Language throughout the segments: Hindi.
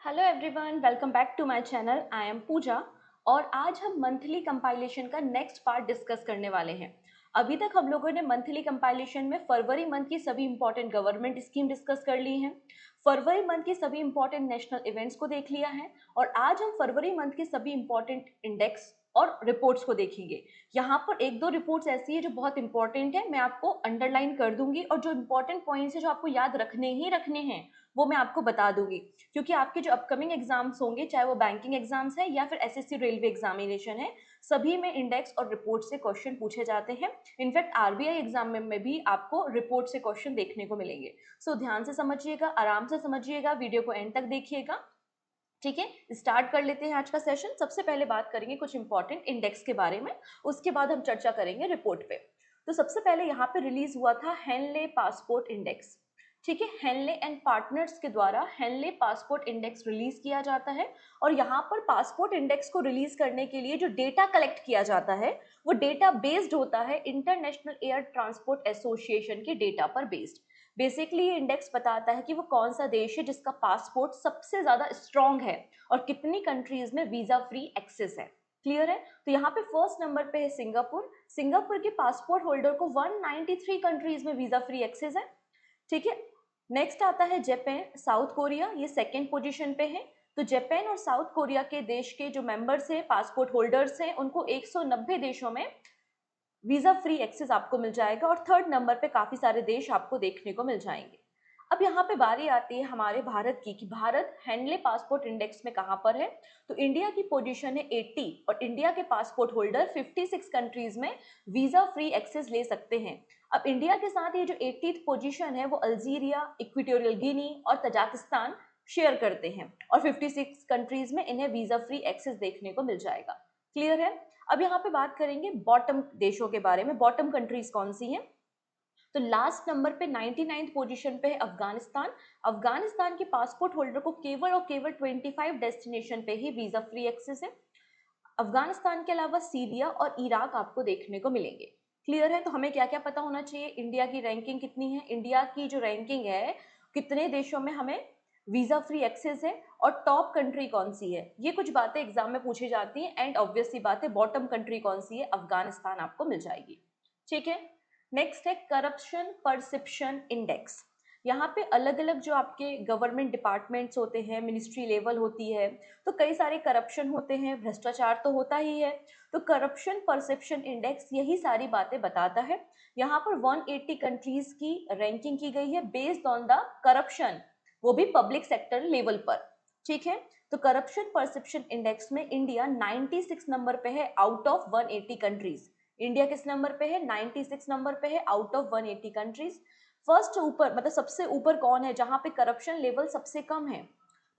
Hello everyone, welcome back to my channel. I am Pooja और आज हम मंथली कंपाइलेशन का नेक्स्ट पार्ट डिस्कस करने वाले हैं। अभी तक हम लोगों ने मंथली कंपाइलेशन में फरवरी मंथ की सभी इंपॉर्टेंट गवर्नमेंट स्कीम डिस्कस कर ली हैं, फरवरी मंथ की सभी इंपॉर्टेंट नेशनल इवेंट्स को देख लिया है और आज हम फरवरी मंथ के सभी इंपॉर्टेंट इंडेक्स और रिपोर्ट्स को देखेंगे। यहाँ पर एक दो रिपोर्ट्स ऐसी है जो बहुत इंपॉर्टेंट है, मैं आपको अंडरलाइन कर दूंगी और जो इंपॉर्टेंट पॉइंट्स है जो आपको याद रखने ही रखने हैं वो मैं आपको बता दूंगी, क्योंकि आपके जो अपकमिंग एग्जाम्स होंगे, चाहे वो बैंकिंग एग्जाम्स है या फिर एसएससी रेलवे एग्जामिनेशन है, सभी में इंडेक्स और रिपोर्ट से क्वेश्चन पूछे जाते हैं। इनफैक्ट आरबीआई एग्जाम में भी आपको रिपोर्ट से क्वेश्चन देखने को मिलेंगे। सो ध्यान से समझिएगा, आराम से समझिएगा, वीडियो को एंड तक देखिएगा। ठीक है, स्टार्ट कर लेते हैं आज का सेशन। सबसे पहले बात करेंगे कुछ इंपॉर्टेंट इंडेक्स के बारे में, उसके बाद हम चर्चा करेंगे रिपोर्ट पे। तो सबसे पहले यहाँ पे रिलीज हुआ था हेनले पासपोर्ट इंडेक्स। ठीक है, हेनले एंड पार्टनर्स के द्वारा हेनले पासपोर्ट इंडेक्स रिलीज किया जाता है और यहाँ पर पासपोर्ट इंडेक्स को रिलीज करने के लिए जो डेटा कलेक्ट किया जाता है वो डेटा बेस्ड होता है इंटरनेशनल एयर ट्रांसपोर्ट एसोसिएशन के डेटा पर बेस्ड। बेसिकली ये इंडेक्स बताता है कि वो कौन सा देश है जिसका पासपोर्ट सबसे ज्यादा स्ट्रांग है और कितनी कंट्रीज में वीजा फ्री एक्सेस है। क्लियर है? तो यहाँ पे फर्स्ट नंबर पे है सिंगापुर। सिंगापुर के पासपोर्ट होल्डर को 193 कंट्रीज में वीजा फ्री एक्सेस है। ठीक है, नेक्स्ट आता है जापान, साउथ कोरिया, ये सेकेंड पोजीशन पे है। तो जापान और साउथ कोरिया के देश के जो मेंबर्स हैं, पासपोर्ट होल्डर्स हैं, उनको 190 देशों में वीजा फ्री एक्सेस आपको मिल जाएगा और थर्ड नंबर पे काफी सारे देश आपको देखने को मिल जाएंगे। अब यहाँ पे बारी आती है हमारे भारत की कि भारत हेनले पासपोर्ट इंडेक्स में कहाँ पर है। तो इंडिया की पोजीशन है 80 और इंडिया के पासपोर्ट होल्डर 56 कंट्रीज में वीजा फ्री एक्सेस ले सकते हैं। अब इंडिया के साथ ये जो 80th पोजीशन है वो अल्जीरिया, इक्वेटोरियल गिनी और तजाकिस्तान शेयर करते हैं और 56 कंट्रीज में इन्हें वीजा फ्री एक्सेस देखने को मिल जाएगा। क्लियर है? अब यहाँ पे बात करेंगे बॉटम देशों के बारे में, बॉटम कंट्रीज कौन सी हैं। तो लास्ट नंबर पे 99th पोजीशन पे है अफगानिस्तान। अफगानिस्तान के पासपोर्ट होल्डर को केवल और केवल 25 डेस्टिनेशन पे ही वीजा फ्री एक्सेस है। अफगानिस्तान के अलावा सीरिया और इराक आपको देखने को मिलेंगे। क्लियर है? तो हमें क्या क्या पता होना चाहिए, इंडिया की रैंकिंग कितनी है, इंडिया की जो रैंकिंग है कितने देशों में हमें वीजा फ्री एक्सेस है और टॉप कंट्री कौन सी है, ये कुछ बातें एग्जाम में पूछी जाती हैं। एंड ऑब्वियसली बात है बॉटम कंट्री कौन सी है, अफगानिस्तान आपको मिल जाएगी। ठीक है, नेक्स्ट है करप्शन परसेप्शन इंडेक्स। यहाँ पे अलग अलग जो आपके गवर्नमेंट डिपार्टमेंट्स होते हैं, मिनिस्ट्री लेवल होती है, तो कई सारे करप्शन होते हैं, भ्रष्टाचार तो होता ही है। तो करप्शन परसेप्शन इंडेक्स यही सारी बातें बताता है। यहाँ पर 180 कंट्रीज की रैंकिंग की गई है बेस्ड ऑन द करप्शन, वो भी पब्लिक सेक्टर लेवल पर। ठीक है, तो करप्शन परसेप्शन इंडेक्स में इंडिया 96 नंबर पे है आउट ऑफ 180 कंट्रीज। इंडिया किस नंबर पे है? 96 नंबर पे है आउट ऑफ 180 कंट्रीज। फर्स्ट ऊपर मतलब सबसे ऊपर कौन है जहां पे करप्शन लेवल सबसे कम है?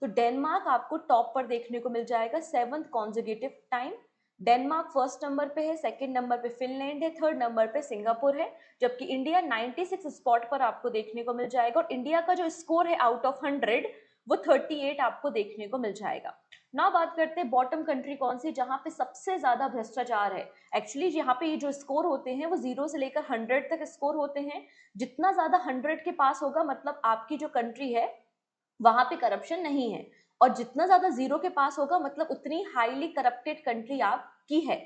तो डेनमार्क आपको टॉप पर देखने को मिल जाएगा 7th consecutive time. Denmark first number पे है, सेकंड नंबर पे फिनलैंड है, थर्ड नंबर पे सिंगापुर है। जबकि इंडिया 96 स्पॉट पर आपको देखने को मिल जाएगा और इंडिया का जो स्कोर है आउट ऑफ 100 वो 38 आपको देखने को मिल जाएगा। ना बात करते हैं बॉटम कंट्री कौन सी जहां पे सबसे ज्यादा भ्रष्टाचार है। एक्चुअली यहाँ पे ये जो स्कोर होते हैं वो 0 से लेकर 100 तक स्कोर होते हैं। जितना ज्यादा 100 के पास होगा मतलब आपकी जो कंट्री है वहां पे करप्शन नहीं है, और जितना ज्यादा 0 के पास होगा मतलब उतनी हाईली करप्टेड कंट्री आपकी है।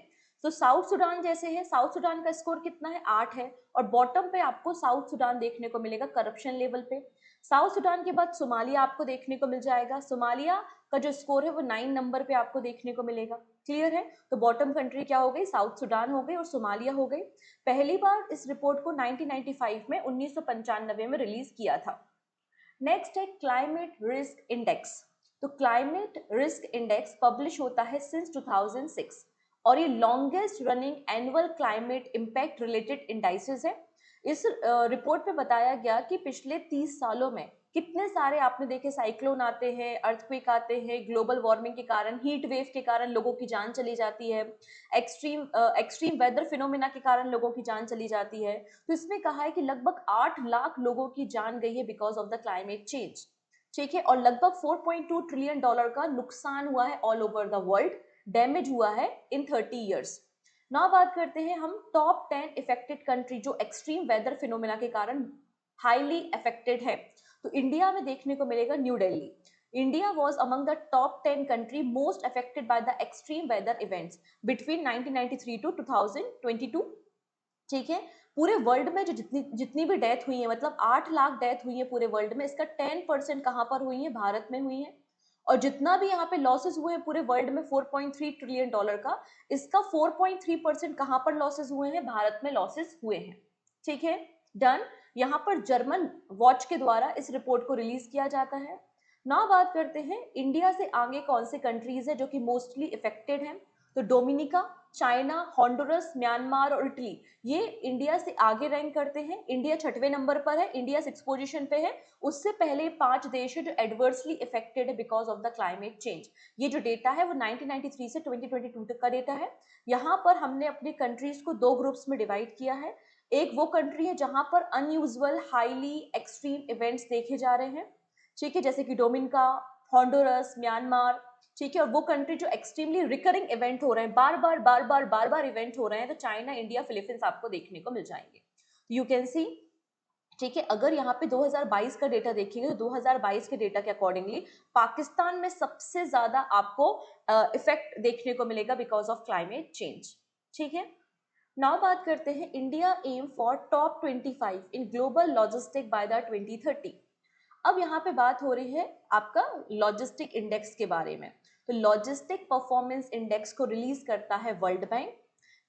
तो साउथ सुडान जैसे है, साउथ सुडान का स्कोर कितना है? 8 है और बॉटम पे आपको साउथ सुडान देखने को मिलेगा करप्शन लेवल पे। साउथ सुडान के बाद सोमालिया आपको देखने को मिल जाएगा। सोमालिया का जो स्कोर है वो 9 नंबर पे आपको देखने को मिलेगा। क्लियर है? तो बॉटम कंट्री क्या हो गई? साउथ सुडान हो गई और सोमालिया हो गई। पहली बार इस रिपोर्ट को 1995 में 1995 में रिलीज किया था। नेक्स्ट है क्लाइमेट रिस्क इंडेक्स। तो क्लाइमेट रिस्क इंडेक्स पब्लिश होता है सिंस 2006 और ये longest running annual climate impact related indices है। इस रिपोर्ट में बताया गया कि पिछले 30 सालों में कितने सारे आपने देखे साइक्लोन आते हैं, अर्थक्वेक आते हैं, ग्लोबल वार्मिंग के कारण, हीट वेव के कारण लोगों की जान चली जाती है, एक्सट्रीम वेदर फिनोमिना के कारण लोगों की जान चली जाती है। तो इसमें कहा है कि लगभग 8 लाख लोगों की जान गई है because of the climate change. ठीक है, और लगभग 4.2 ट्रिलियन डॉलर का नुकसान हुआ है all over the world, damage हुआ है इन 30 ईयर्स। ना बात करते हैं हम टॉप 10 इफेक्टेड कंट्री जो एक्सट्रीम वेदर फिनोमिना के कारण हाईली अफेक्टेड है। तो इंडिया में देखने को मिलेगा new Delhi. India was among the top 10 country most affected by the extreme weather events between 1993 to 2022. ठीक है, पूरे वर्ल्ड में जो जितनी जितनी भी डेथ हुई है, मतलब 8 लाख डेथ हुई है पूरे वर्ल्ड में, इसका 10% कहाँ पर हुई है? भारत में हुई है। और जितना भी यहाँ पे लॉसेस हुए हैं पूरे वर्ल्ड में $4.3 ट्रिलियन का, इसका 4.3% कहाँ पर लॉसेस हुए हैं? भारत में लॉसेस हुए हैं। ठीक है, डन। यहाँ पर जर्मन वॉच के द्वारा इस रिपोर्ट को रिलीज किया जाता है। नाउ बात करते हैं इंडिया से आगे कौन से कंट्रीज है जो कि मोस्टली इफेक्टेड हैं। तो डोमिनिका, चाइना, हॉन्डुरस, म्यांमार और इटली, ये इंडिया से आगे रैंक करते हैं। इंडिया 6वें नंबर पर है, इंडिया 6 पोजीशन पे है। उससे पहले 5 देश है जो एडवर्सली इफेक्टेड है because of the climate change. ये जो डेटा है वो 1993 से 2022 तक का डेटा है। यहाँ पर हमने अपने कंट्रीज को 2 ग्रुप्स में डिवाइड किया है। एक वो कंट्री है जहां पर अनयूजुअल हाईली एक्सट्रीम इवेंट्स देखे जा रहे हैं, ठीक है, जैसे कि डोमिनिका, हॉन्डुरस, म्यांमार, ठीक है। और वो कंट्री जो एक्सट्रीमली रिकरिंग इवेंट हो रहे हैं, बार बार इवेंट हो रहे हैं, तो चाइना, इंडिया, फिलीपींस आपको देखने को मिल जाएंगे। यू कैन सी, ठीक है। अगर यहाँ पे 2022 का डेटा देखेंगे तो 2022 के डेटा के अकॉर्डिंगली पाकिस्तान में सबसे ज्यादा आपको इफेक्ट देखने को मिलेगा बिकॉज ऑफ क्लाइमेट चेंज। ठीक है, नाउ बात करते हैं India aim for top 25 in global logistic by the 2030। अब यहाँ पे बात हो रही है आपका लॉजिस्टिक इंडेक्स के बारे में। तो लॉजिस्टिक परफॉर्मेंस इंडेक्स को रिलीज करता है वर्ल्ड बैंक।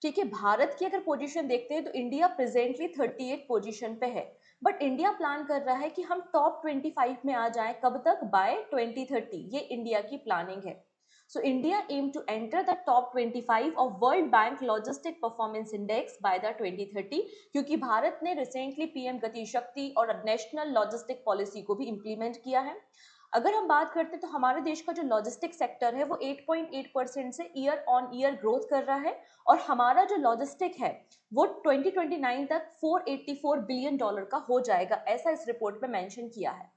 ठीक है, भारत की अगर पोजीशन देखते हैं तो इंडिया प्रेजेंटली 38 पोजीशन पे है, बट इंडिया प्लान कर रहा है कि हम टॉप 25 में आ जाएं, कब तक? बाय 2030। ये इंडिया की प्लानिंग है। So India aim to enter the top 25 of World Bank Logistic Performance Index by the 2030, क्योंकि भारत ने रिसेंटली पीएम गति शक्ति और नेशनल लॉजिस्टिक पॉलिसी को भी इम्प्लीमेंट किया है। अगर हम बात करते हैं तो हमारे देश का जो लॉजिस्टिक सेक्टर है वो 8.8% से ईयर ऑन ईयर ग्रोथ कर रहा है, और हमारा जो लॉजिस्टिक है वो 2029 तक $484 बिलियन का हो जाएगा, ऐसा इस रिपोर्ट में मेंशन किया है।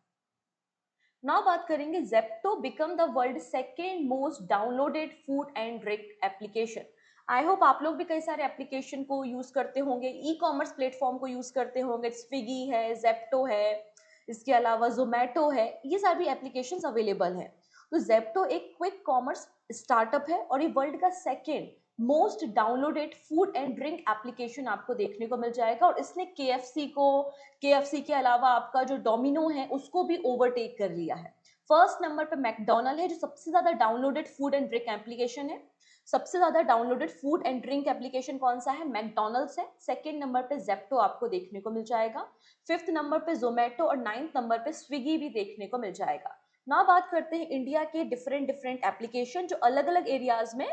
नाउ बात करेंगे Zepto become the world second most downloaded food and drink application. I hope आप लोग भी कई सारे एप्लीकेशन को यूज करते होंगे, ई कॉमर्स प्लेटफॉर्म को यूज करते होंगे। स्विगी है, जेप्टो है, इसके अलावा जोमेटो है, ये सारी एप्लीकेशंस अवेलेबल हैं। तो जेप्टो एक क्विक कॉमर्स स्टार्टअप है और ये वर्ल्ड का second most downloaded food and drink application आपको देखने को मिल जाएगा। और इसने केएफसी के अलावा आपका जो डोमिनो है उसको भी ओवरटेक कर लिया है। फर्स्ट नंबर पे मैकडोनल्ड है जो सबसे ज्यादा downloaded food and drink application है। सबसे ज्यादा downloaded food and drink application कौन सा है? मैकडोनल्ड्स है। सेकंड नंबर पे जेप्टो आपको देखने को मिल जाएगा, फिफ्थ नंबर पे जोमेटो और नाइन्थ नंबर पे स्विगी भी देखने को मिल जाएगा। ना बात करते हैं इंडिया के डिफरेंट एप्लीकेशन जो अलग अलग एरियाज में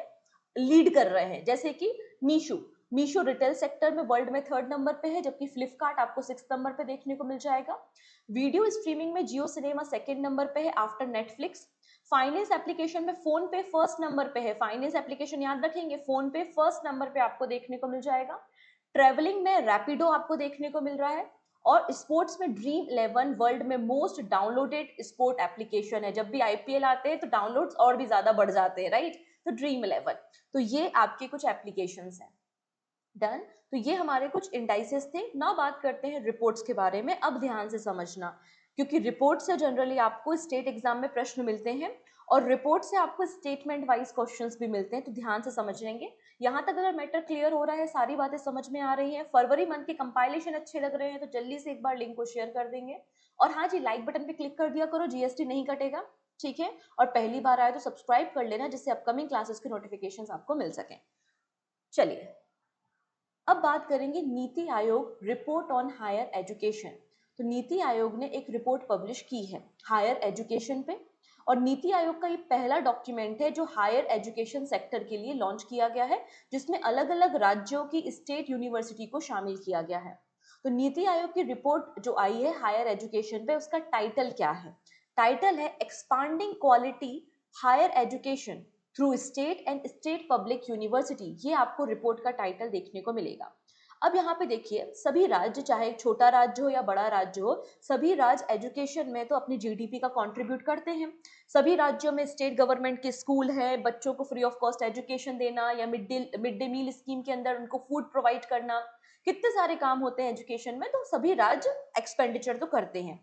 लीड कर रहे हैं, जैसे कि मीशो रिटेल सेक्टर में वर्ल्ड में 3rd नंबर पे है, जबकि फ्लिपकार्ट आपको 6th नंबर पे देखने को मिल जाएगा। वीडियो स्ट्रीमिंग में जियो सिनेमा 2nd नंबर पे है आफ्टर नेटफ्लिक्स। फाइनेंस एप्लीकेशन में फोन पे 1st नंबर पे है। फाइनेंस एप्लीकेशन याद रखेंगे, फोन पे 1st नंबर पे आपको देखने को मिल जाएगा। ट्रेवलिंग में रैपिडो आपको देखने को मिल रहा है। और स्पोर्ट्स में ड्रीम 11 वर्ल्ड में मोस्ट डाउनलोडेड स्पोर्ट एप्लीकेशन है। जब भी आईपीएल आते हैं तो डाउनलोड्स और भी ज्यादा बढ़ जाते हैं, राइट? तो ड्रीम 11, तो ये आपके कुछ एप्लीकेशंस हैं। डन। तो ये हमारे कुछ इंडाइसेस थे। ना बात करते हैं रिपोर्ट्स के बारे में। अब ध्यान से समझना, क्योंकि रिपोर्ट से जनरली आपको स्टेट एग्जाम में प्रश्न मिलते हैं और रिपोर्ट से आपको स्टेटमेंट वाइज क्वेश्चंस भी मिलते हैं, तो ध्यान से समझेंगे। यहाँ तक अगर मैटर क्लियर हो रहा है, सारी बातें समझ में आ रही हैं, फरवरी मंथ के कंपाइलेशन अच्छे लग रहे हैं, तो जल्दी से एक बार लिंक को शेयर कर देंगे। और हाँ जी, लाइक बटन पे क्लिक कर दिया करो, जीएसटी नहीं कटेगा, ठीक है। और पहली बार आए तो सब्सक्राइब कर लेना, जिससे अपकमिंग क्लासेस के नोटिफिकेशंस आपको मिल सकें। चलिए, अब बात करेंगे NITI Aayog report on higher education. तो नीति आयोग ने एक रिपोर्ट पब्लिश की है हायर एजुकेशन पे, और नीति आयोग का ये पहला डॉक्यूमेंट है जो हायर एजुकेशन सेक्टर के लिए लॉन्च किया गया है, जिसमें अलग अलग राज्यों की स्टेट यूनिवर्सिटी को शामिल किया गया है। तो नीति आयोग की रिपोर्ट जो आई है हायर एजुकेशन पे, उसका टाइटल क्या है? टाइटल है expanding quality higher education through state and state public university. ये आपको रिपोर्ट का टाइटल देखने को मिलेगा। अब यहाँ पे देखिए, सभी राज्य, चाहे छोटा राज्य हो या बड़ा राज्य हो, सभी राज्य एजुकेशन में तो अपनी जीडीपी का कंट्रीब्यूट करते हैं। सभी राज्यों में स्टेट गवर्नमेंट के स्कूल है, बच्चों को फ्री ऑफ कॉस्ट एजुकेशन देना या मिड डे मील स्कीम के अंदर उनको फूड प्रोवाइड करना, कितने सारे काम होते हैं एजुकेशन में, तो सभी राज्य एक्सपेंडिचर तो करते हैं।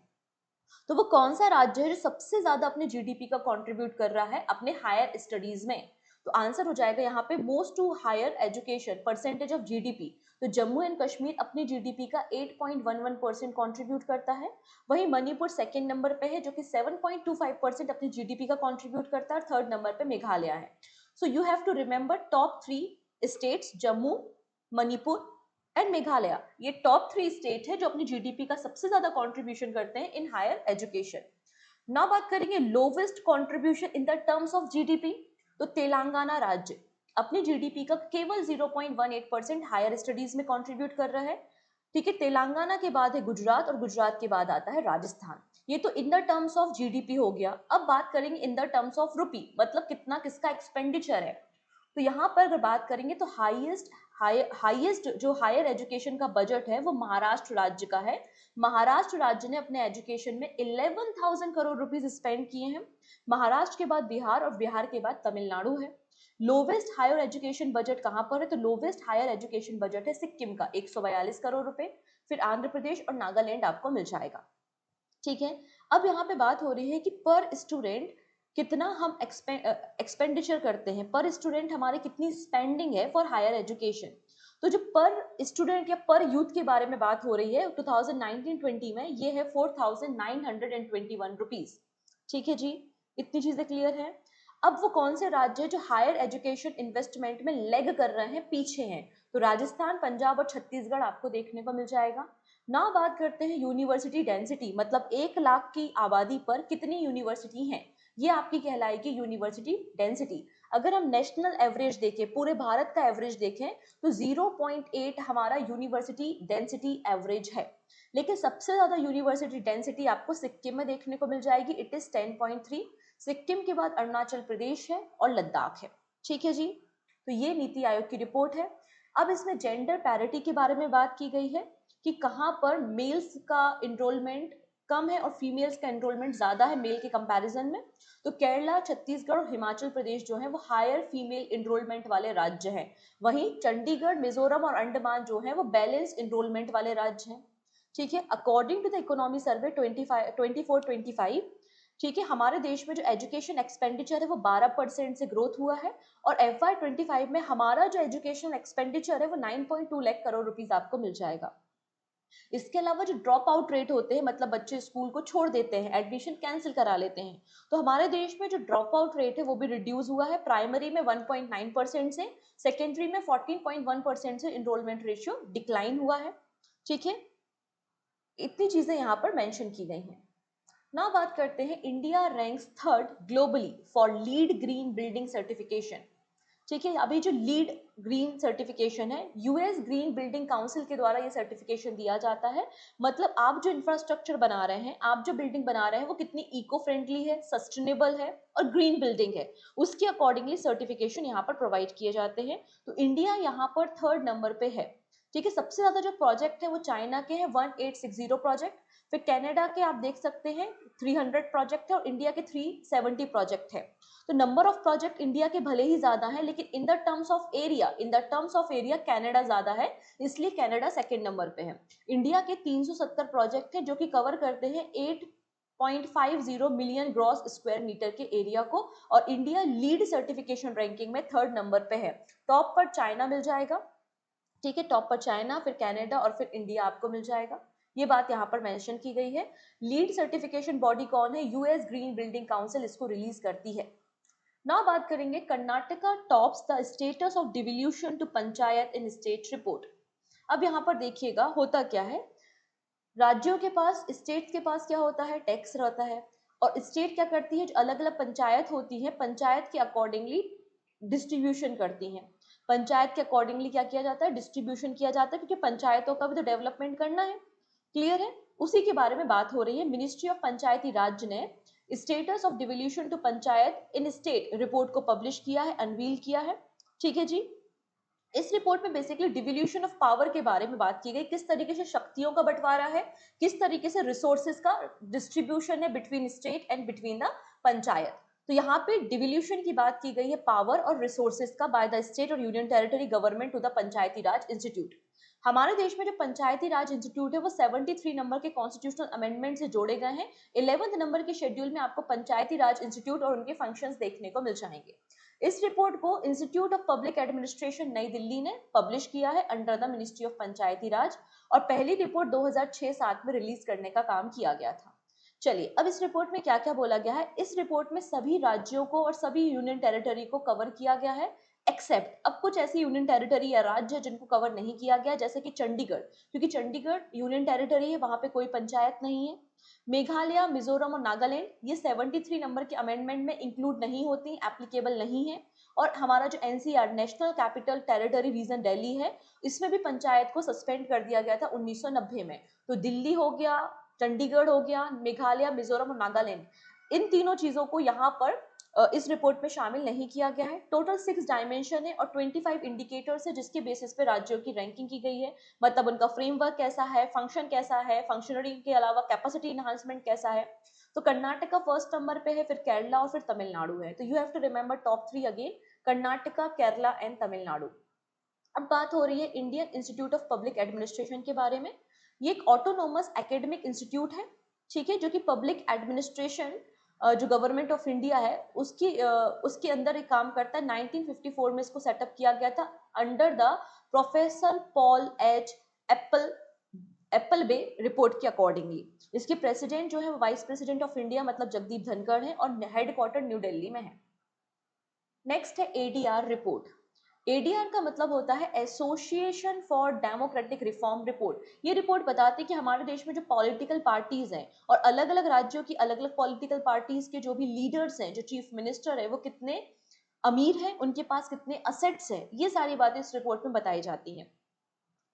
तो वो कौन सा राज्य है जो सबसे ज्यादा अपने जीडीपी का कंट्रीब्यूट कर रहा है अपने हायर स्टडीज में? तो आंसर हो जाएगा यहाँ पे most to higher education percentage of GDP. तो जम्मू एंड कश्मीर अपनी जीडीपी का 8.11% कंट्रीब्यूट करता है। वहीं मणिपुर सेकंड नंबर पे है जो कि 7.25% अपनी जीडीपी का कंट्रीब्यूट करता है। और थर्ड नंबर पे मेघालय है। So you have to remember top 3 states, Jammu, Manipur and Meghalaya. ये टॉप 3 स्टेट है जो अपनी जीडीपी का सबसे ज्यादा कंट्रीब्यूशन करते हैं इन हायर एजुकेशन। नाउ बात करेंगे lowest contribution in the terms of GDP. तो तेलंगाना राज्य अपनी जीडीपी का केवल 0.18% हायर स्टडीज में कंट्रीब्यूट कर रहा है। ठीक है, तेलंगाना के बाद है गुजरात और गुजरात के बाद आता है राजस्थान। ये तो in the terms of GDP हो गया। अब बात करेंगे in the terms of rupee, मतलब कितना किसका एक्सपेंडिचर है। तो यहाँ पर अगर बात करेंगे तो हाईएस्ट जो हायर एजुकेशन का बजट है वो महाराष्ट्र राज्य का है। महाराष्ट्र राज्य ने अपने एजुकेशन में 11,000 करोड़ रुपीस स्पेंड किए हैं। महाराष्ट्र के बाद बिहार और बिहार के बाद तमिलनाडु है। लोवेस्ट हायर एजुकेशन बजट कहाँ पर है? तो लोवेस्ट हायर एजुकेशन बजट है सिक्किम का 142 करोड़ रुपए। फिर आंध्र प्रदेश और नागालैंड आपको मिल जाएगा। ठीक है, अब यहाँ पे बात हो रही है कि पर स्टूडेंट कितना हम एक्सपेंडिचर करते हैं, पर स्टूडेंट हमारे कितनी स्पेंडिंग है फॉर हायर एजुकेशन। तो जो पर स्टूडेंट या पर यूथ के बारे में बात हो रही है 2019-20 में, ये है 4,921 रुपीज। ठीक है जी, इतनी चीजें क्लियर है। अब वो कौन से राज्य है जो हायर एजुकेशन इन्वेस्टमेंट में लेग कर रहे हैं, पीछे हैं? तो राजस्थान, पंजाब और छत्तीसगढ़ आपको देखने को मिल जाएगा। ना बात करते हैं यूनिवर्सिटी डेंसिटी, मतलब 1 लाख की आबादी पर कितनी यूनिवर्सिटी हैं, ये आपकी कहलाएगी यूनिवर्सिटी डेंसिटी। अगर हम नेशनल एवरेज देखें, पूरे भारत का एवरेज देखें, तो 0.8 हमारा यूनिवर्सिटी डेंसिटी एवरेज है। लेकिन सबसे ज्यादा यूनिवर्सिटी डेंसिटी आपको सिक्किम में देखने को मिल जाएगी, इट इज 10.3। सिक्किम के बाद अरुणाचल प्रदेश है और लद्दाख है। ठीक है जी, तो ये नीति आयोग की रिपोर्ट है। अब इसमें जेंडर पैरिटी के बारे में बात की गई है कि कहाँ पर मेल्स का एनरोलमेंट कम है और फीमेल्स का एनरोलमेंट ज्यादा है मेल के कंपैरिजन में। तो केरला, छत्तीसगढ़ और हिमाचल प्रदेश जो है वो हायर फीमेल एनरोलमेंट वाले राज्य हैं। वहीं चंडीगढ़, मिजोरम और अंडमान जो है वो बैलेंस एनरोलमेंट वाले राज्य हैं। ठीक है, अकॉर्डिंग टू द इकोनॉमी सर्वे 24-25, ठीक है, हमारे देश में जो एजुकेशन एक्सपेंडिचर है वो 12% से ग्रोथ हुआ है। और FY25 में हमारा जो एजुकेशन एक्सपेंडिचर है वो 9.2 लाख करोड़ रुपीस आपको मिल जाएगा। इसके अलावा जो ड्रॉप आउट रेट होते हैं, मतलब बच्चे स्कूल को छोड़ देते हैं, एडमिशन कैंसिल करा लेते हैं, तो हमारे देश में जो ड्रॉप आउट रेट है वो भी रिड्यूस हुआ है। प्राइमरी में 1.9% से, सेकेंडरी में 14.1% से इनरोलमेंट रेशियो डिक्लाइन हुआ है। ठीक है, इतनी चीजें यहाँ पर मेंशन की गई हैं। ना बात करते हैं, India ranks third globally for lead green building certification. ठीक है, अभी जो लीड ग्रीन सर्टिफिकेशन है, यूएस ग्रीन बिल्डिंग काउंसिल के द्वारा ये सर्टिफिकेशन दिया जाता है। मतलब आप जो इंफ्रास्ट्रक्चर बना रहे हैं, आप जो बिल्डिंग बना रहे हैं, वो कितनी इको फ्रेंडली है, सस्टेनेबल है और ग्रीन बिल्डिंग है, उसके अकॉर्डिंगली सर्टिफिकेशन यहाँ पर प्रोवाइड किए जाते हैं। तो इंडिया यहाँ पर थर्ड नंबर पे है। ठीक है, सबसे ज्यादा जो प्रोजेक्ट है वो चाइना के हैं, 1860 प्रोजेक्ट। फिर कनाडा के आप देख सकते हैं 300 प्रोजेक्ट है और इंडिया के 370 प्रोजेक्ट है। तो नंबर ऑफ प्रोजेक्ट इंडिया के भले ही ज्यादा है, लेकिन in the terms of area Canada ज्यादा है, इसलिए कनाडा सेकंड नंबर पे है। इंडिया के 370 प्रोजेक्ट है जो कि कवर करते हैं 8.50 मिलियन ग्रॉस स्क्वायर मीटर के एरिया को। और इंडिया लीड सर्टिफिकेशन रैंकिंग में थर्ड नंबर पे है। टॉप पर चाइना मिल जाएगा। ठीक है, टॉप पर चाइना, फिर कनाडा और फिर इंडिया आपको मिल जाएगा। ये बात यहाँ पर मेंशन की गई है। लीड सर्टिफिकेशन बॉडी कौन है? यूएस ग्रीन बिल्डिंग काउंसिल इसको रिलीज करती है। ना बात करेंगे, Karnataka tops the status of devolution to panchayat in state report. अब यहाँ पर देखिएगा होता क्या है, राज्यों के पास, स्टेट के पास क्या होता है? टैक्स रहता है। और स्टेट क्या करती है, जो अलग अलग पंचायत होती है, पंचायत के अकॉर्डिंगली डिस्ट्रीब्यूशन करती हैं। पंचायत के अकॉर्डिंगली क्या किया जाता है? डिस्ट्रीब्यूशन किया जाता है, क्योंकि पंचायतों का भी तो डेवलपमेंट करना है। क्लियर है? उसी के बारे में बात हो रही है। मिनिस्ट्री ऑफ पंचायती राज ने status of devolution to panchayat in state report को पब्लिश किया है, अनवील किया है। ठीक है जी, इस रिपोर्ट में बेसिकली डिवोल्यूशन ऑफ पावर के बारे में बात की गई, किस तरीके से शक्तियों का बंटवारा है, किस तरीके से रिसोर्सेज का डिस्ट्रीब्यूशन है between state and between the panchayat. तो यहाँ पे डिवोल्यूशन की बात की गई है पावर और रिसोर्सेज का बाय द स्टेट और union territory government to the Panchayati Raj institute. हमारे देश में जो पंचायती राज इंस्टीट्यूट है वो 73 नंबर के कॉन्स्टिट्यूशनल अमेंडमेंट से जोड़े गए हैं। 11th नंबर के शेड्यूल में आपको पंचायती राज इंस्टीट्यूट और उनके फंक्शंस देखने को मिल जाएंगे। इस रिपोर्ट को इंस्टीट्यूट ऑफ पब्लिक एडमिनिस्ट्रेशन नई दिल्ली ने पब्लिश किया है under the ministry of Panchayati राज, और पहली रिपोर्ट 2006-07 में रिलीज करने का काम किया गया था। चलिए, अब इस रिपोर्ट में क्या क्या बोला गया है। इस रिपोर्ट में सभी राज्यों को और सभी यूनियन टेरिटरी को कवर किया गया है, एक्सेप्ट अब कुछ ऐसी यूनियन टेरिटरी या राज्य जिनको कवर नहीं किया गया, जैसे कि चंडीगढ़, क्योंकि चंडीगढ़ यूनियन टेरिटरी है, वहां पे कोई पंचायत नहीं है। मेघालय, मिजोरम और नागालैंड ये 73 नंबर के अमेंडमेंट में इंक्लूड नहीं होती, एप्लीकेबल नहीं है। और हमारा जो NCR national capital territory region Delhi है, इसमें भी पंचायत को सस्पेंड कर दिया गया था 1990 में। तो दिल्ली हो गया, चंडीगढ़ हो गया, मेघालय, मिजोरम और नागालैंड, इन तीनों चीजों को यहाँ पर इस रिपोर्ट में शामिल नहीं किया गया है। टोटल 6 डायमेंशन है और 25 इंडिकेटर्स है जिसके बेसिस पे राज्यों की रैंकिंग की गई है, मतलब उनका फ्रेमवर्क कैसा है, फंक्शन कैसा है, फंक्शनरी के अलावा कैपेसिटी इनहांसमेंट कैसा है। तो कर्नाटका फर्स्ट नंबर पे है, फिर केरला और फिर तमिलनाडु है। तो you have to remember top 3 again, Karnataka, Kerala and Tamil Nadu. अब बात हो रही है Indian institute of public administration के बारे में। ये एक ऑटोनोमस एकेडमिक इंस्टीट्यूट है, ठीक है, जो कि पब्लिक एडमिनिस्ट्रेशन जो गवर्नमेंट ऑफ इंडिया है उसके अंदर एक काम करता है। 1954 में इसको सेटअप किया गया था under the professor Paul H apple Appleby report के अकॉर्डिंगली। इसके प्रेसिडेंट जो है वो वाइस प्रेसिडेंट ऑफ इंडिया मतलब जगदीप धनखड़ है और हेडक्वार्टर न्यू दिल्ली में है। नेक्स्ट है एडीआर रिपोर्ट। एडीआर का मतलब होता है association for democratic reform report. ये रिपोर्ट बताती है कि हमारे देश में जो पॉलिटिकल पार्टीज हैं और अलग अलग राज्यों की अलग अलग पॉलिटिकल पार्टीज के जो भी लीडर्स हैं, जो चीफ मिनिस्टर है, वो कितने अमीर हैं, उनके पास कितने असेट्स हैं, ये सारी बातें इस रिपोर्ट में बताई जाती हैं,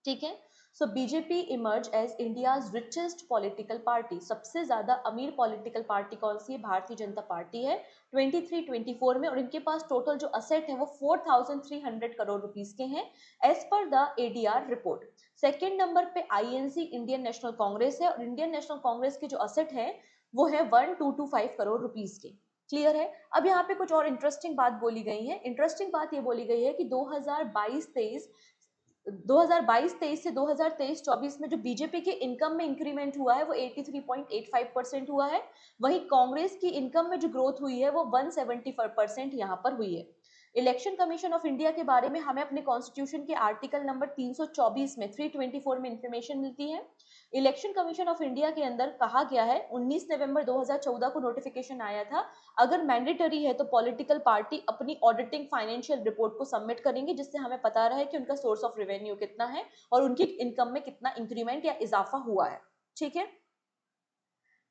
ठीक है। So BJP emerge as India's richest political party. सबसे ज्यादा अमीर पॉलिटिकल पार्टी कौन सी है? भारतीय जनता पार्टी है 23-24 में, और इनके पास टोटल जो असेट है वो 4300 करोड़ रुपीस के हैं एज पर the ADR report. Second number पे आईएनसी इंडियन नेशनल कांग्रेस है, और इंडियन नेशनल कांग्रेस के जो असेट है वो है 1225 करोड़ रुपीस के। क्लियर है। अब यहाँ पे कुछ और इंटरेस्टिंग बात बोली गई है। इंटरेस्टिंग बात ये बोली गई है कि 2022-23 से 2023-24 में जो बीजेपी के इनकम में इंक्रीमेंट हुआ है वो 83.85% हुआ है। वहीं कांग्रेस की इनकम में जो ग्रोथ हुई है वो 174% यहाँ पर हुई है। इलेक्शन कमीशन ऑफ इंडिया के बारे में हमें अपने कॉन्स्टिट्यूशन के आर्टिकल नंबर 324 में 324 में इंफॉर्मेशन मिलती है। इलेक्शन कमीशन ऑफ इंडिया के अंदर कहा गया है, 19 नवंबर 2014 को नोटिफिकेशन आया था, अगर मैंडेटरी है तो पॉलिटिकल पार्टी अपनी ऑडिटिंग फाइनेंशियल रिपोर्ट को सबमिट करेंगे, जिससे हमें पता रहे कि उनका सोर्स ऑफ रेवेन्यू कितना है और उनकी इनकम में कितना इंक्रीमेंट या इजाफा हुआ है, ठीक है।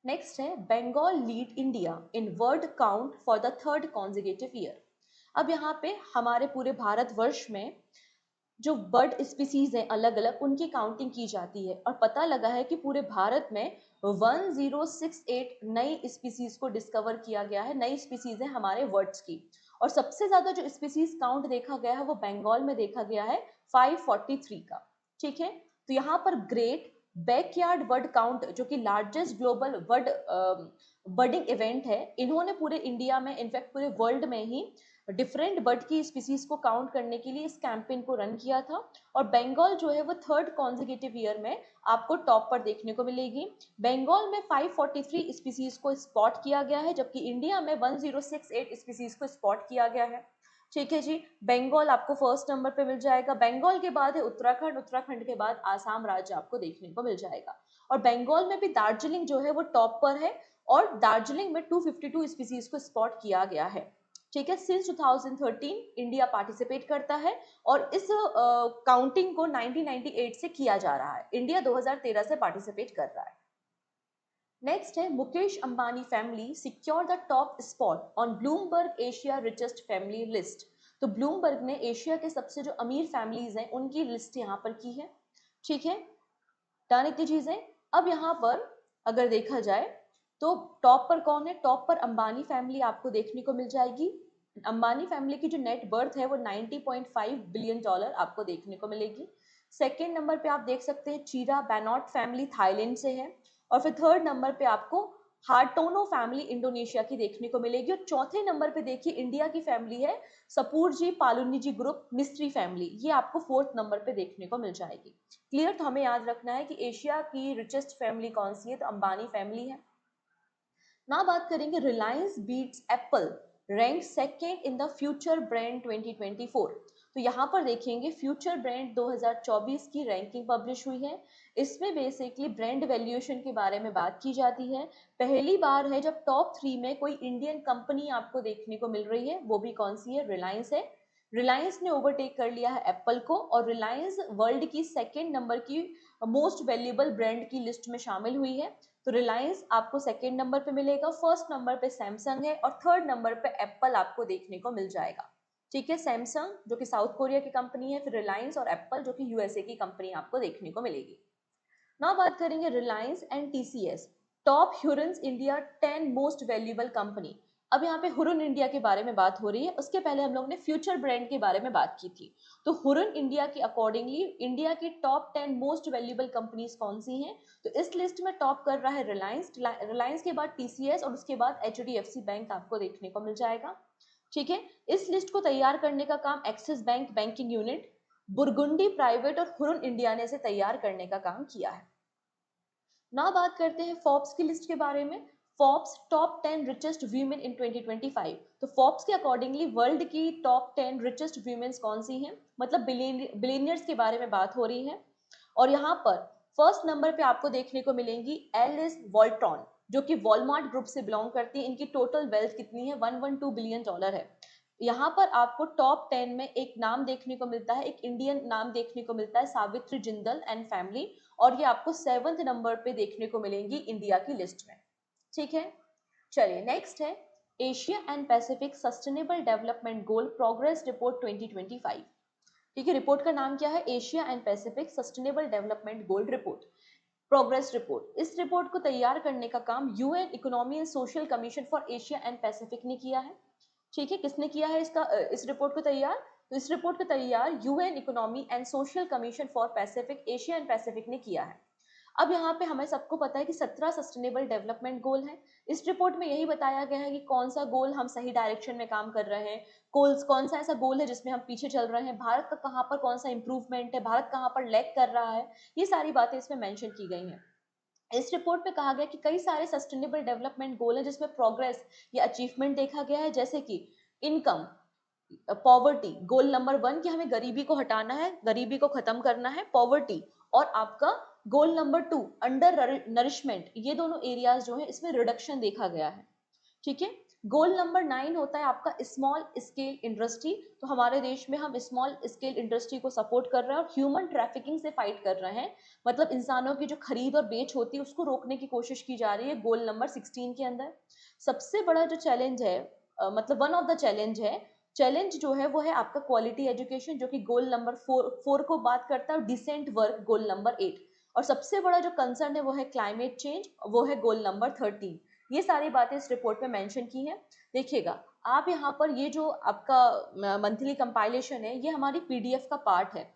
नेक्स्ट है Bengal lead India in word count for the third consecutive year. अब यहाँ पे हमारे पूरे भारतवर्ष में जो बर्ड स्पीसीज हैं अलग अलग, उनकी काउंटिंग की जाती है और पता लगा है कि पूरे भारत में 1068 नई स्पीसीज को डिस्कवर किया गया है। नई स्पीसीज है हमारे वर्ड्स की, और सबसे ज्यादा जो स्पीसीज काउंट देखा गया है वो बंगाल में देखा गया है 543 का, ठीक है। तो यहाँ पर ग्रेट बैकयार्ड बर्ड काउंट जो कि लार्जेस्ट ग्लोबल बर्डिंग इवेंट है, इन्होंने पूरे इंडिया में, इनफैक्ट पूरे वर्ल्ड में ही डिफरेंट बर्ड की स्पीसीज को काउंट करने के लिए इस कैंपेन को रन किया था। और बंगाल जो है वो थर्ड कॉन्जिक्यूटिव ईयर में आपको टॉप पर देखने को मिलेगी। बंगाल में 543 स्पीसीज को स्पॉट किया गया है, जबकि इंडिया में 1068 स्पीसीज को स्पॉट किया गया है, ठीक है जी। बंगाल आपको फर्स्ट नंबर पे मिल जाएगा। बंगाल के बाद है उत्तराखंड, उत्तराखंड के बाद आसाम राज्य आपको देखने को मिल जाएगा। और बंगाल में भी दार्जिलिंग जो है वो टॉप पर है, और दार्जिलिंग में 252 स्पीसीज को स्पॉट किया गया है, ठीक है। सिंस 2013 इंडिया पार्टिसिपेट करता है और इस काउंटिंग को 1998 से किया जा रहा है। इंडिया 2013 से पार्टिसिपेट कर रहा है। नेक्स्ट है Mukesh Ambani family secure the top spot on Bloomberg Asia richest family list. तो ब्लूमबर्ग ने एशिया के सबसे जो अमीर फैमिलीज हैं उनकी लिस्ट यहाँ पर की है, ठीक है। डन इतनी चीजें। अब यहाँ पर अगर देखा जाए तो टॉप पर कौन है? टॉप पर अंबानी फैमिली आपको देखने को मिल जाएगी। अंबानी फैमिली की जो नेट वर्थ है वो $90.5 बिलियन आपको देखने को मिलेगी। सेकेंड नंबर पे आप देख सकते हैं चीरा बैनॉट फैमिली थाईलैंड से है, और फिर थर्ड नंबर पे आपको हार्टोनो फैमिली इंडोनेशिया की देखने को मिलेगी। और चौथे नंबर पे देखिए इंडिया की फैमिली है सपूरजी पालुनीजी ग्रुप मिस्त्री फैमिली, ये आपको फोर्थ नंबर पे देखने को मिल जाएगी। क्लियर? तो हमें याद रखना है कि एशिया की रिचेस्ट फैमिली कौन सी है, तो अंबानी फैमिली है ना। बात करेंगे Reliance beats Apple rank second in the future brand 2024। तो यहाँ पर देखेंगे फ्यूचर ब्रांड 2024 की रैंकिंग पब्लिश हुई है। इसमें बेसिकली ब्रांड वैल्यूएशन के बारे में बात की जाती है। पहली बार है जब टॉप 3 में कोई इंडियन कंपनी आपको देखने को मिल रही है, वो भी कौन सी है, रिलायंस है। रिलायंस ने ओवरटेक कर लिया है एप्पल को, और रिलायंस वर्ल्ड की सेकेंड नंबर की मोस्ट वैल्यूएबल ब्रांड की लिस्ट में शामिल हुई है। तो रिलायंस आपको सेकेंड नंबर पे मिलेगा, फर्स्ट नंबर पे सैमसंग है, और थर्ड नंबर पे एप्पल आपको देखने को मिल जाएगा। ठीक है, सैमसंग जो कि साउथ कोरिया की कंपनी है, फिर रिलायंस और एप्पल जो कि यूएसए की कंपनी आपको देखने को मिलेगी। नाउ बात करेंगे Reliance and TCS top Hurun's India 10 most valuable company. अब यहाँ पे हुरुन इंडिया के बारे में बात हो रही है, उसके पहले हम लोग ने फ्यूचर ब्रांड के बारे में बात की थी। तो हुरुन इंडिया की अकॉर्डिंगली इंडिया की टॉप 10 मोस्ट वैल्यूएबल कंपनीज कौन सी हैं, तो इस लिस्ट में टॉप कर रहा है रिलायंस, रिलायंस के बाद टीसीएस और उसके बाद एचडीएफसी बैंक आपको देखने को मिल जाएगा। ठीक है, इस लिस्ट को तैयार करने का काम Axis bank banking unit, Burgundy private और हुरुन इंडिया ने इसे तैयार करने का काम किया है। ना बात करते हैं फोर्ब्स की लिस्ट के बारे में। फोर्ब्स टॉप 10 रिचेस्ट वीमेन इन 2025। तो फोर्ब्स के अकॉर्डिंगली वर्ल्ड की टॉप 10 रिचेस्ट वीमेन्स कौन सी हैं, मतलब बिलियनियर्स के बारे में बात हो रही है। और यहाँ पर फर्स्ट नंबर पे आपको देखने को मिलेंगी एलिस वॉल्ट्रॉन, जो कि वॉलमार्ट ग्रुप से बिलोंग करती है। इनकी टोटल वेल्थ कितनी है, $112 बिलियन है। यहाँ पर आपको टॉप 10 में एक नाम देखने को मिलता है, एक इंडियन नाम देखने को मिलता है, सावित्री जिंदल एंड फैमिली, और ये आपको 7th नंबर पे देखने को मिलेंगी इंडिया की लिस्ट में। ठीक है, चलिए नेक्स्ट है Asia and Pacific sustainable development goal progress report 2025। ठीक है, रिपोर्ट का नाम क्या है, Asia and Pacific sustainable development goal report progress report. इस रिपोर्ट को तैयार करने का काम UN economy and social commission for Asia and Pacific ने किया है। ठीक है, किसने किया है इस रिपोर्ट को तैयार, तो इस रिपोर्ट को तैयार UN economy and social commission for Pacific Asia and Pacific ने किया है। अब यहाँ पे हमें सबको पता है कि 17 सस्टेनेबल डेवलपमेंट गोल हैं। इस रिपोर्ट में यही बताया गया है कि कौन सा गोल हम सही डायरेक्शन में काम कर रहे हैं, गोल्स कौन सा ऐसा गोल है जिसमें हम पीछे चल रहे हैं, भारत का कहाँ पर कौन सा इंप्रूवमेंट है, भारत कहाँ पर लैग कर रहा है, ये सारी बातें इसमें मेंशन की गई हैं। इस रिपोर्ट में कहा गया कि कई सारे सस्टेनेबल डेवलपमेंट गोल हैं जिसमें प्रोग्रेस या अचीवमेंट देखा गया है, जैसे कि इनकम पॉवर्टी, गोल नंबर 1 कि हमें गरीबी को हटाना है, गरीबी को खत्म करना है, पॉवर्टी, और आपका गोल नंबर 2 अंडर नरिशमेंट, ये दोनों एरियाज जो है इसमें रिडक्शन देखा गया है। ठीक है, गोल नंबर 9 होता है आपका स्मॉल स्केल इंडस्ट्री। तो हमारे देश में हम स्मॉल स्केल इंडस्ट्री को सपोर्ट कर रहे हैं और ह्यूमन ट्रैफिकिंग से फाइट कर रहे हैं, मतलब इंसानों की जो खरीद और बेच होती है उसको रोकने की कोशिश की जा रही है गोल नंबर 16 के अंदर। सबसे बड़ा जो चैलेंज है, मतलब वन ऑफ द चैलेंज जो है वो है आपका क्वालिटी एजुकेशन, जो कि गोल नंबर 4 को बात करता है, और डिसेंट वर्क गोल नंबर 8, और सबसे बड़ा जो कंसर्न है वो है क्लाइमेट चेंज, वो है गोल नंबर 13। ये सारी बातें इस रिपोर्ट में मेंशन की हैं। देखिएगा आप यहाँ पर, ये जो आपका मंथली कंपाइलेशन है ये हमारी पीडीएफ का पार्ट है।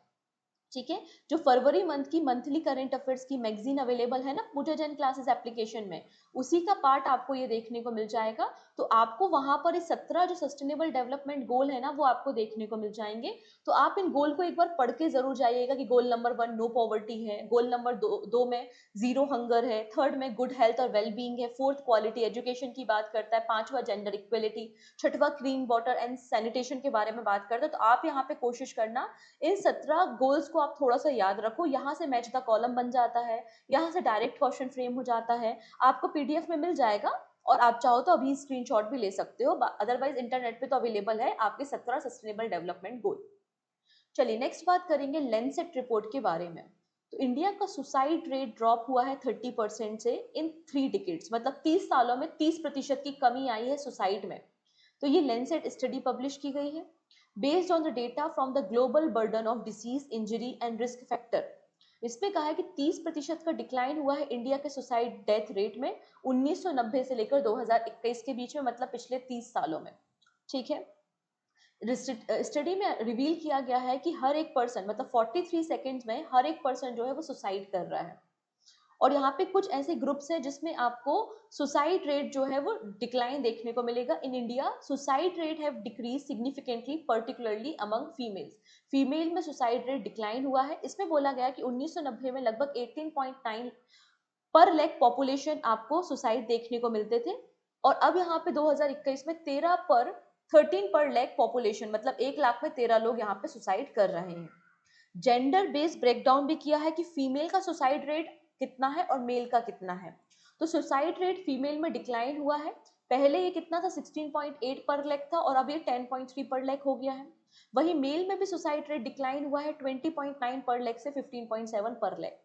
ठीक है, जो फरवरी मंथ की मंथली करंट अफेयर्स की मैगजीन अवेलेबल है ना पूजा जैन क्लासेस एप्लीकेशन में, उसी का पार्ट आपको ये देखने को मिल जाएगा। तो आपको वहां पर इस 17 जो सस्टेनेबल डेवलपमेंट गोल है ना वो आपको देखने को मिल जाएंगे। तो आप इन गोल को एक बार पढ़ के जरूर जाइएगा कि गोल नंबर 1 नो पॉवर्टी है, गोल नंबर 2 में जीरो हंगर है, थर्ड में गुड हेल्थ और वेलबींग है, फोर्थ क्वालिटी एजुकेशन की बात करता है, पांचवा जेंडर इक्वेलिटी, छठवा क्लीन वाटर एंड सैनिटेशन के बारे में बात करता है। तो आप यहाँ पे कोशिश करना इन 17 गोल्स को आप थोड़ा सा याद रखो, यहाँ से मैच द कॉलम बन जाता है, यहाँ से डायरेक्ट क्वेश्चन फ्रेम हो जाता है, आपको पीडीएफ में मिल जाएगा, और आप चाहो तो अभी स्क्रीनशॉट भी ले सकते हो, अदरवाइज इंटरनेट पे तो अवेलेबल है आपके 17 सस्टेनेबल डेवलपमेंट गोल। चलिए नेक्स्ट बात करेंगे लैंसेट रिपोर्ट के बारे में। तो इंडिया का सुसाइड रेट ड्रॉप हुआ है 30% से इन 3 डिकेड्स, मतलब 30 सालों में 30% की कमी आई है सुसाइड में। तो ये लैंसेट स्टडी पब्लिश की गई है based on the data from the global burden of disease injury and risk factor. इसमें कहा है कि 30% का डिक्लाइन हुआ है इंडिया के सुसाइड डेथ रेट में 1990 से लेकर 2021 के बीच में, मतलब पिछले 30 सालों में। ठीक है, स्टडी में रिवील किया गया है कि हर एक पर्सन, मतलब 43 सेकेंड्स में हर एक पर्सन जो है वो सुसाइड कर रहा है। और यहाँ पे कुछ ऐसे ग्रुप्स हैं जिसमें आपको सुसाइड रेट जो है वो डिक्लाइन देखने को मिलेगा। In India suicide rate have decrease significantly particularly among females. Female में सुसाइड रेट डिक्लाइन हुआ है। इसमें बोला गया कि 1990 में लगभग 18.9 पर लैख पॉपुलेशन आपको सुसाइड देखने को मिलते थे, और अब यहाँ पे 2021 में 13 पर लैख पॉपुलेशन, मतलब 1 लाख में 13 लोग यहाँ पे सुसाइड कर रहे हैं। जेंडर बेस्ड ब्रेकडाउन भी किया है कि फीमेल का सुसाइड रेट कितना है और मेल का कितना है। तो सुसाइड रेट फीमेल में डिक्लाइन हुआ है। पहले ये कितना था, 16.8 पर लैख था, और अब ये 10.3 पर लैख हो गया है। वहीं मेल में भी सुसाइड रेट डिक्लाइन हुआ है 20.9 पर लैख से 15.7 पर लैख।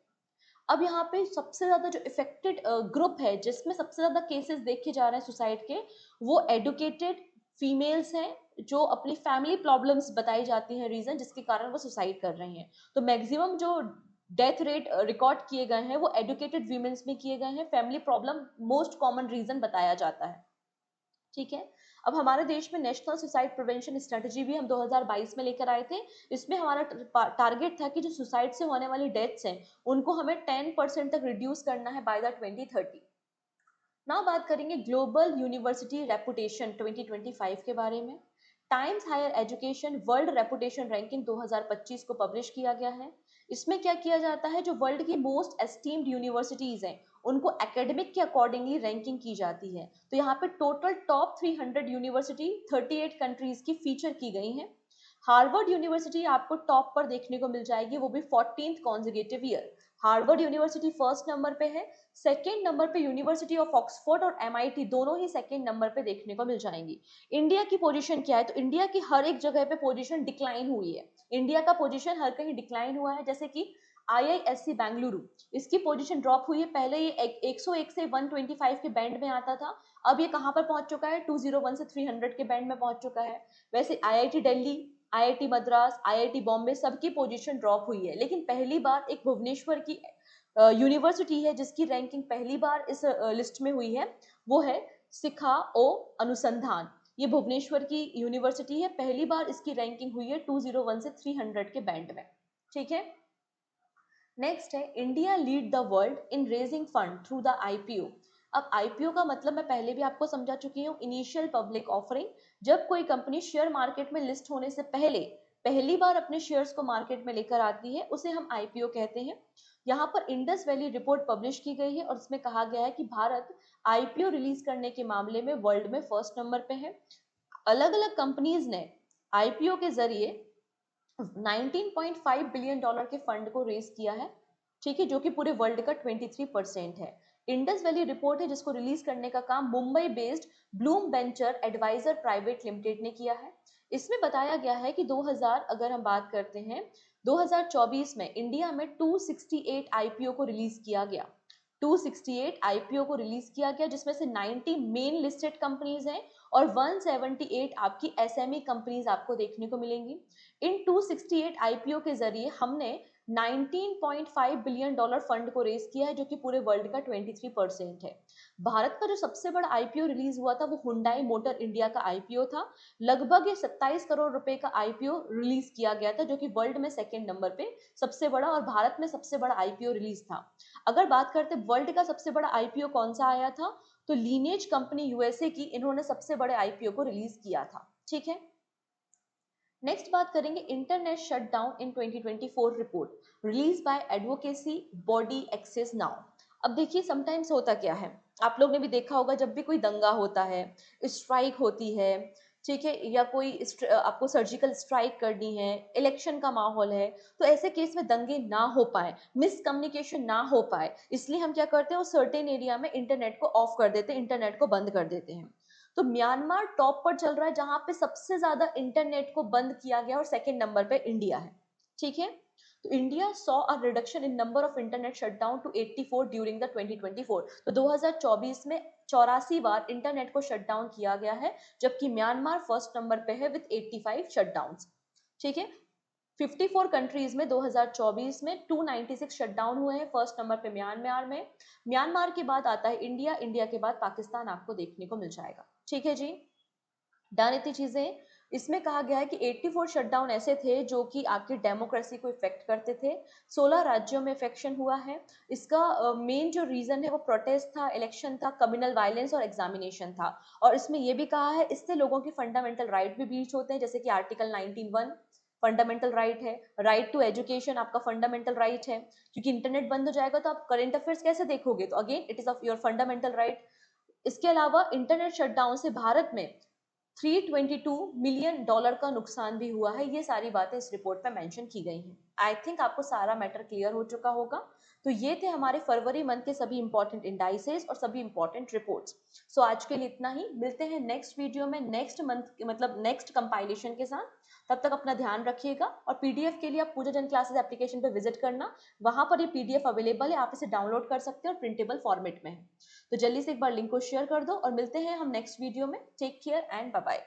अब यहाँ पे सबसे ज्यादा जो इफेक्टेड ग्रुप है, जिसमें सबसे ज्यादा केसेस देखे जा रहे हैं सुसाइड के, वो एडुकेटेड फीमेल्स हैं, जो अपनी फैमिली प्रॉब्लम्स बताई जाती हैं रीजन जिसके कारण वो सुसाइड कर रही हैं। तो मैक्सिमम जो डेथ रेट रिकॉर्ड किए गए हैं वो एडुकेटेड वीमेंस में किए गए हैं। Family problem most common reason बताया जाता है। ठीक है, अब हमारे देश में नेशनल सुसाइड प्रिवेंशन स्ट्रेटजी भी हम 2022 में लेकर आए थे। इसमें हमारा टारगेट था कि जो सुसाइड से होने वाली डेथ्स हैं उनको हमें 10% तक रिड्यूस करना है बाय द 2030। ना बात करेंगे ग्लोबल यूनिवर्सिटी रेपुटेशन 2025 के बारे में। Times Higher Education World Reputation Ranking 2025 को पब्लिश किया गया है। इसमें क्या किया जाता है, जो वर्ल्ड की मोस्ट एस्टीम्ड यूनिवर्सिटीज हैं उनको एकेडमिक के अकॉर्डिंगली रैंकिंग की जाती है। तो यहाँ पे टोटल टॉप 300 यूनिवर्सिटी 38 कंट्रीज की फीचर की गई हैं। हार्वर्ड यूनिवर्सिटी आपको टॉप पर देखने को मिल जाएगी, वो भी 14th consecutive year. Harvard university first number पे है। सेकेंड नंबर पे यूनिवर्सिटी ऑफ ऑक्सफोर्ड और MIT दोनों ही सेकेंड नंबर पे देखने को मिल जाएंगी। इंडिया की पोजीशन क्या है, तो इंडिया की हर एक जगह पे पोजीशन डिक्लाइन हुई है। इंडिया का पोजीशन हर कहीं डिक्लाइन हुआ है। जैसे कि IISc बेंगलुरु, इसकी पोजीशन ड्रॉप हुई है। पहले ये 101 से 125 के बैंड में आता था, अब ये कहाँ पर पहुंच चुका है, 201 से 300 के बैंड में पहुंच चुका है। वैसे IIT Delhi, IIT Madras, IIT Bombay सबकी पोजीशन ड्रॉप हुई है, लेकिन पहली बार एक भुवनेश्वर की यूनिवर्सिटी है जिसकी रैंकिंग पहली बार इस लिस्ट में हुई है, वो है सिखाओ अनुसंधान। ये भुवनेश्वर की यूनिवर्सिटी है, पहली बार इसकी रैंकिंग हुई है 201 से 300 के बैंड में। ठीक है, नेक्स्ट है India lead the world in raising fund through the IPO। अब IPO का मतलब मैं पहले भी आपको समझा चुकी हूँ, इनिशियल पब्लिक ऑफरिंग। जब कोई कंपनी शेयर मार्केट में लिस्ट होने से पहले पहली बार अपने शेयर्स को मार्केट में लेकर आती है, उसे हम IPO कहते हैं। यहाँ पर इंडस वैली रिपोर्ट पब्लिश की गई है और इसमें कहा गया है कि भारत IPO रिलीज करने के मामले में वर्ल्ड में फर्स्ट नंबर पे है। अलग अलग कंपनीज ने IPO के जरिए 19.5 बिलियन डॉलर के फंड को रेज किया है। ठीक है, जो कि पूरे वर्ल्ड का 23% है। इंडस वैली रिपोर्ट है जिसको रिलीज करने का काम Mumbai based Bloom Venture Advisor Private Limited ने किया है। इसमें बताया गया है कि 2000 अगर हम बात करते हैं 2024 में इंडिया में 268 IPO को रिलीज किया गया। 268 IPO को रिलीज किया गया, जिसमें से 90 मेन लिस्टेड कंपनीज हैं और 178 आपकी SME कंपनीज आपको देखने को मिलेंगी। इन 268 IPO के जरिए हमने 19.5 बिलियन डॉलर फंड को रेज किया है, जो कि पूरे वर्ल्ड का 23% है। भारत का जो सबसे बड़ा IPO रिलीज हुआ था वो हुंडई मोटर इंडिया का IPO था। लगभग ये 27 करोड़ रुपए का IPO रिलीज किया गया था, जो कि वर्ल्ड में सेकेंड नंबर पे सबसे बड़ा और भारत में सबसे बड़ा IPO रिलीज था। अगर बात करते वर्ल्ड का सबसे बड़ा IPO कौन सा आया था, तो लीनेज कंपनी USA की, इन्होंने सबसे बड़े IPO को रिलीज किया था। ठीक है, नेक्स्ट बात करेंगे internet shutdown in 2024 report release by advocacy body Access Now. अब देखिए समटाइम्स होता क्या है, आप लोग ने भी देखा होगा, जब भी कोई दंगा होता है, स्ट्राइक होती है, ठीक है, या कोई आपको सर्जिकल स्ट्राइक करनी है, इलेक्शन का माहौल है, तो ऐसे केस में दंगे ना हो पाए, मिसकम्युनिकेशन ना हो पाए, इसलिए हम क्या करते हैं, वो सर्टेन एरिया में इंटरनेट को ऑफ कर देते हैं, इंटरनेट को बंद कर देते हैं। तो म्यांमार टॉप पर चल रहा है जहां पे सबसे ज्यादा इंटरनेट को बंद किया गया, और सेकंड नंबर पे इंडिया है। ठीक है, तो India saw a reduction in number of internet shutdown to 84 during the 2024। तो 2024 में 84 बार इंटरनेट को शटडाउन किया गया है, जबकि म्यांमार फर्स्ट नंबर पे है विद 85 शटडाउन्स। ठीक है, 54 कंट्रीज में 2024 में 296 शटडाउन हुए हैं। फर्स्ट नंबर पे म्यांमार में, म्यांमार के बाद आता है इंडिया, इंडिया के बाद पाकिस्तान आपको देखने को मिल जाएगा। ठीक है जी, डन इतनी चीजें। इसमें कहा गया है कि 84 शटडाउन ऐसे थे जो कि आपकी डेमोक्रेसी को इफेक्ट करते थे। 16 राज्यों में इफेक्शन हुआ है। इसका मेन जो रीजन है वो प्रोटेस्ट था, इलेक्शन था, कम्युनल वायलेंस और एग्जामिनेशन था। और इसमें यह भी कहा है इससे लोगों की फंडामेंटल राइट भी ब्रीच होते हैं, जैसे कि आर्टिकल 19(1) फंडामेंटल राइट है। राइट टू एजुकेशन आपका फंडामेंटल राइट है, क्योंकि इंटरनेट बंद हो जाएगा तो आप करंट अफेयर्स कैसे देखोगे, तो again it is of your fundamental right. इसके अलावा इंटरनेट शटडाउन से भारत में $322 मिलियन का नुकसान भी हुआ है। ये सारी बातें इस रिपोर्ट में मेंशन की गई हैं। आई थिंक आपको सारा मैटर क्लियर हो चुका होगा। तो ये थे हमारे फरवरी मंथ के सभी इंपॉर्टेंट इंडाइसेस और सभी इंपॉर्टेंट रिपोर्ट्स। सो आज के लिए इतना ही, मिलते हैं नेक्स्ट वीडियो में नेक्स्ट मंथ मतलब नेक्स्ट कंपाइलेशन के साथ। तब तक अपना ध्यान रखिएगा और पीडीएफ के लिए आप पूजा जन क्लासेस एप्लीकेशन पर विजिट करना, वहां पर ये पीडीएफ अवेलेबल है, आप इसे डाउनलोड कर सकते हैं और प्रिंटेबल फॉर्मेट में है। तो जल्दी से एक बार लिंक को शेयर कर दो और मिलते हैं हम नेक्स्ट वीडियो में। Take care and bye bye.